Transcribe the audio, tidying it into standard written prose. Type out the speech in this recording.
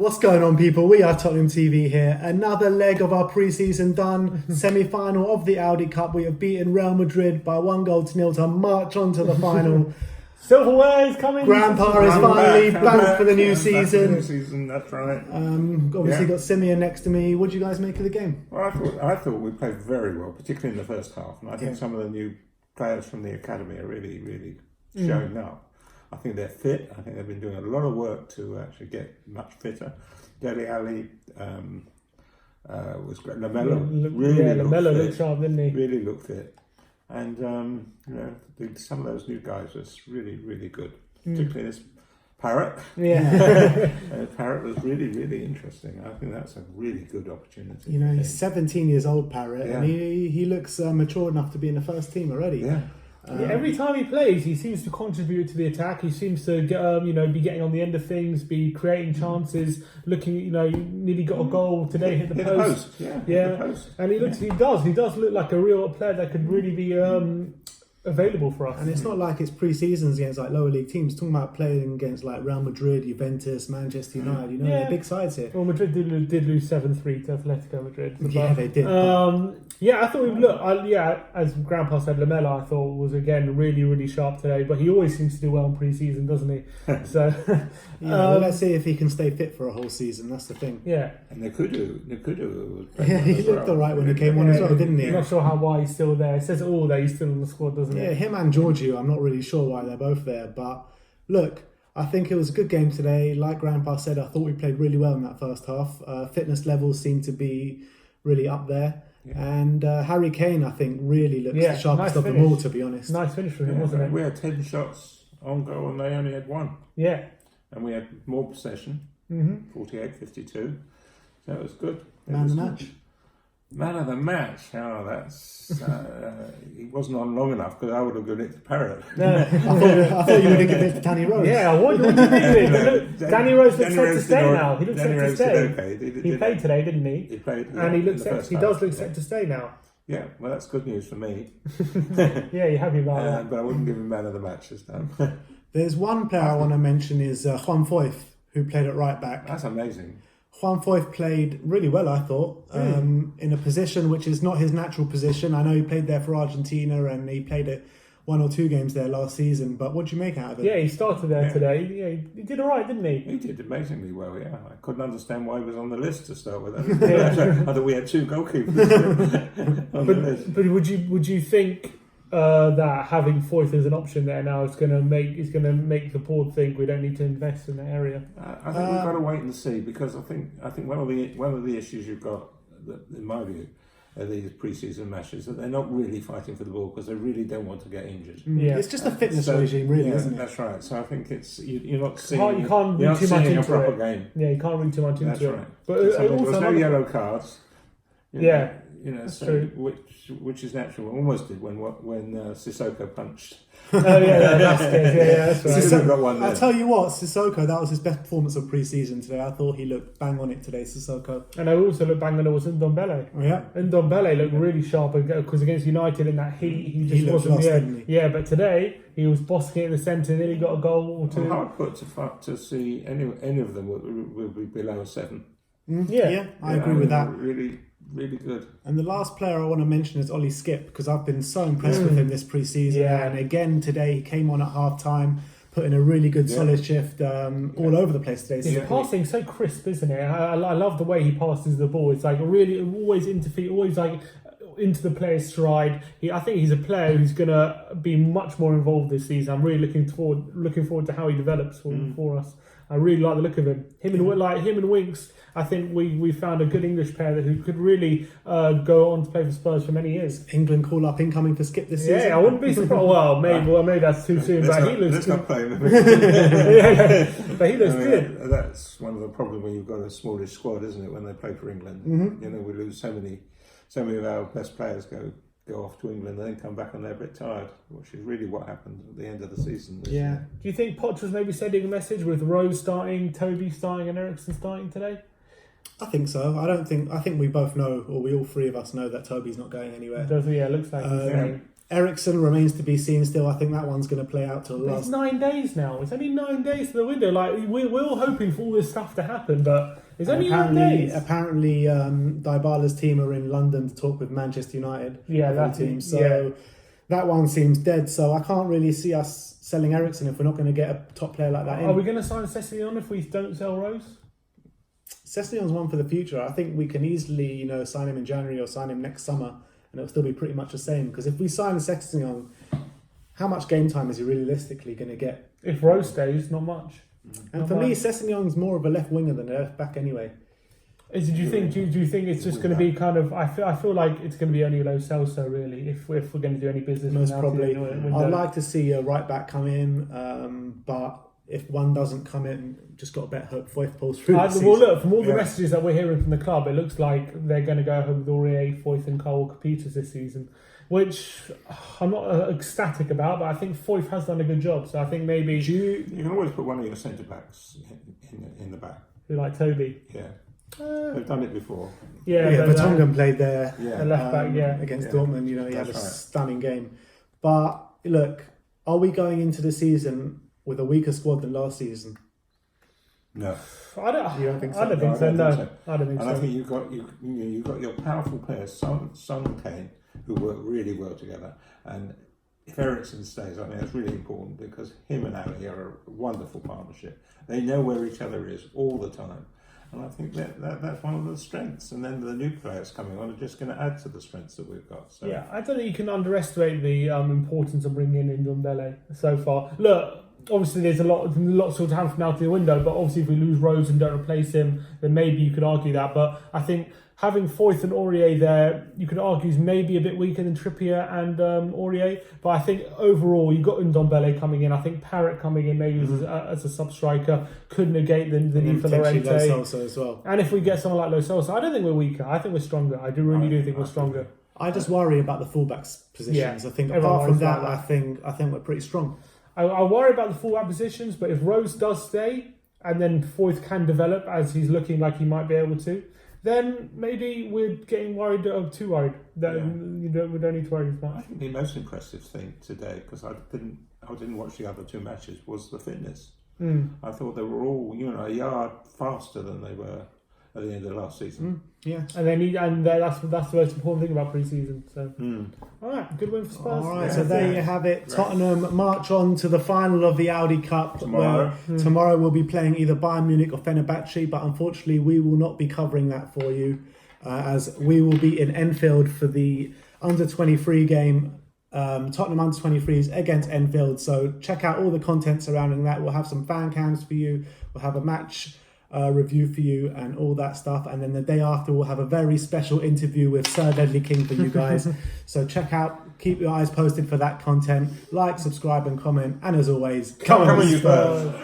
What's going on, people? We are Tottenham TV here. Another leg of our pre-season done. Semi-final of the Audi Cup. We have beaten Real Madrid by 1-0 to march on to the final. Silverware is coming. Grandpa is finally back for the new season. That's right. Obviously got Simeon next to me. What do you guys make of the game? Well, I thought we played very well, particularly in the first half. And I think some of the new players from the academy are really showing up. I think they're fit. I think they've been doing a lot of work to actually get much fitter. Dele Alli was great. Lamella looked sharp, didn't he? Really looked fit. And some of those new guys was really good. Particularly this Parrott. Yeah. Parrott was really interesting. I think that's a really good opportunity. You know, he's 17 years old, Parrott, and he looks mature enough to be in the first team already. Yeah. Every time he plays, he seems to contribute to the attack. He seems to get, be getting on the end of things, be creating chances. Looking, nearly got a goal today. Hit the post. Yeah. And he does look like a real player that could really be available for us. And it's not like it's pre-seasons against like lower league teams. Talking about playing against like Real Madrid, Juventus, Manchester United. They're big sides here. Well, Madrid did lose 7-3 to Atletico Madrid. Yeah, they did. I thought as Grandpa said, Lamella I thought was again really sharp today. But he always seems to do well in pre-season, doesn't he? So let's see if he can stay fit for a whole season. That's the thing. Yeah. And Nkudu was he looked alright when he came on as well, didn't he? I'm not sure why he's still there. It says it all that he's still in the squad, doesn't it? Yeah, him and Giorgio, I'm not really sure why they're both there. But look, I think it was a good game today. Like Grandpa said, I thought we played really well in that first half. Fitness levels seemed to be really up there. Yeah. And Harry Kane, I think, really looks the sharpest of them all, to be honest. Nice finish for him, wasn't it? We had 10 shots on goal and they only had 1. Yeah. And we had more possession, 48-52. So it was good. Man of the match. Man of the match. Oh, that's he wasn't on long enough because I would have given it to Parrott. I thought you would have given it to Danny Rose. Yeah, what do you think? Danny Rose looks set to stay now. He looks set to stay. Okay. He played today, didn't he? He played, and he looks set. He does look set to stay now. Yeah, well, that's good news for me. Yeah, you're happy about that. But I wouldn't give him man of the match this time. There's one player I want to mention is Juan Foyth, who played at right back. That's amazing. Juan Foyth played really well, I thought, in a position which is not his natural position. I know he played there for Argentina and he played it 1 or 2 games there last season, but what do you make out of it? Yeah, he started there today. Yeah, he did all right, didn't he? He did amazingly well, yeah. I couldn't understand why he was on the list to start with. I thought we had 2 goalkeepers on the list. But would you think that having Foyth as an option there now is going to make the board think we don't need to invest in that area? I think we've got to wait and see, because I think one of the issues you've got, in my view, these pre-season matches, that they're not really fighting for the ball because they really don't want to get injured. Yeah. It's just a fitness regime, really, isn't it? That's right. So I think you're not seeing. You can't read too much into a proper it. game. Yeah, you can't read too much into it. That's right. But there's no yellow cards. That's true. Which is natural. Almost did when Sissoko punched. Oh yeah, that's right. Sissoko got one there. I'll tell you what, Sissoko, that was his best performance of pre-season today. I thought he looked bang on it today, Sissoko. And I also looked bang on it was Ndombele. Yeah. Ndombele looked really sharp because against United in that heat, he just wasn't lost, didn't he? Yeah, but today he was bossing it in the centre and nearly got a goal or 2. I'm hard put to see any of them will be below a 7. Yeah, I agree with that. Really good. And the last player I want to mention is Ollie Skip, because I've been so impressed with him this pre-season. Yeah. And again today he came on at half-time, put in a really good solid shift all over the place today. His passing so crisp, isn't it? I love the way he passes the ball. It's like really always into feet, always like into the player's stride. I think he's a player who's going to be much more involved this season. I'm really looking forward to how he develops for us. I really like the look of him. Him and Winks. I think we found a good English pair who could really go on to play for Spurs for many years. England call up incoming for Skip this season. Yeah, I wouldn't be surprised. Well, maybe that's too soon. But he looks good. Play him. But he looks good. That's one of the problems when you've got a smallish squad, isn't it? When they play for England, we lose so many of our best players go off to England and then come back and they're a bit tired, which is really what happened at the end of the season. Yeah. Do you think Poch was maybe sending a message with Rose starting, Toby starting, and Eriksen starting today? I think so. I think we both know, or we all 3 of us know, that Toby's not going anywhere. It does, yeah, it looks like he's staying. Eriksen remains to be seen still. I think that one's going to play out till the It's last. 9 days now. It's only 9 days to the window. Like we're all hoping for all this stuff to happen, but it's only 9 days. Apparently, Dybala's team are in London to talk with Manchester United. Yeah, the that's team. it. So that one seems dead. So I can't really see us selling Eriksen if we're not going to get a top player like that in. Are we going to sign Sessegnon if we don't sell Rose? Sessegnon's one for the future. I think we can easily, sign him in January or sign him next summer, and it'll still be pretty much the same. Because if we sign Sessegnon, how much game time is he realistically going to get? If Rose stays, not much. And for me, Sessegnon's more of a left winger than a left back anyway. Do you think it's just going to be kind of? I feel like it's going to be only Lo Celso really if we're going to do any business. Most now probably. window. I'd like to see a right back come in, but if one doesn't come in, just got to bet hope Foyth pulls through. Well, look, from all the messages that we're hearing from the club, it looks like they're going to go ahead with Aurier, Foyth, and Cole Peters this season, which I'm not ecstatic about. But I think Foyth has done a good job, so I think maybe You can always put one of your centre backs in the back. like Toby. Yeah. They've done it before. Yeah, Vertonghen played there Yeah. left back, against Dortmund. He had a That's right. stunning game. But look, are we going into the season with a weaker squad than last season? No. I don't. You don't think so? I don't think so. I don't No, think so. I don't think And so. I think you've got your powerful players, Son and Kane, who work really well together. And if Eriksen stays, I think that's really important because him and Ali are a wonderful partnership. They know where each other is all the time. And I think that's one of the strengths. And then the new players coming on are just going to add to the strengths that we've got. So. Yeah, I don't think you can underestimate the importance of bringing in Ndombele so far. Look, obviously there's a lot still to happen from now to the window, but obviously if we lose Rhodes and don't replace him, then maybe you could argue that. But I think having Foyth and Aurier there, you could argue is maybe a bit weaker than Trippier and Aurier. But I think overall, you've got Ndombele coming in. I think Parrott coming in maybe as a sub-striker could negate the need for Llorente. Lo Celso as well. And if we get someone like Lo Celso, I don't think we're weaker. I think we're stronger. I really think we're stronger. I just worry about the fullbacks positions. Yeah, I think everyone apart from worries that, about I think we're pretty strong. I worry about the fullback positions, but if Rose does stay and then Foyth can develop as he's looking like he might be able to, then maybe we're getting worried, too worried. That we don't need to worry as I much. think the most impressive thing today, because I didn't watch the other two matches, was the fitness. I thought they were all a yard faster than they were at the end of last season. Yeah. And that's the most important thing about pre-season. So, all right, good win for Spurs. All right, Yeah, so there you have it. Tottenham march on to the final of the Audi Cup. Tomorrow. Where tomorrow we'll be playing either Bayern Munich or Fenerbahce, but unfortunately we will not be covering that for you, as we will be in Enfield for the under-23 game. Tottenham under-23s against Enfield. So check out all the content surrounding that. We'll have some fan cams for you. We'll have a match review for you and all that stuff, and then the day after we'll have a very special interview with Sir Deadly King for you guys. So check out, keep your eyes posted for that content, like, subscribe and comment, and as always, Come on, you Spurs.